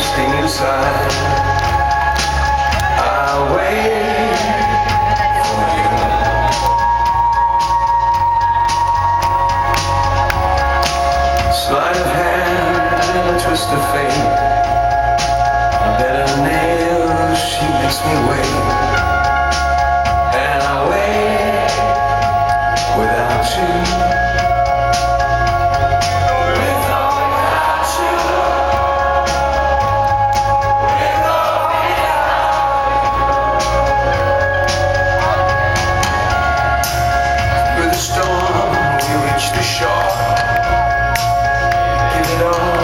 bursting inside. I wait for you. Sleight of hand and a twist of fate. A bed of nails, she makes me wait. And I wait without you. The storm, we reach the shore. Give it all.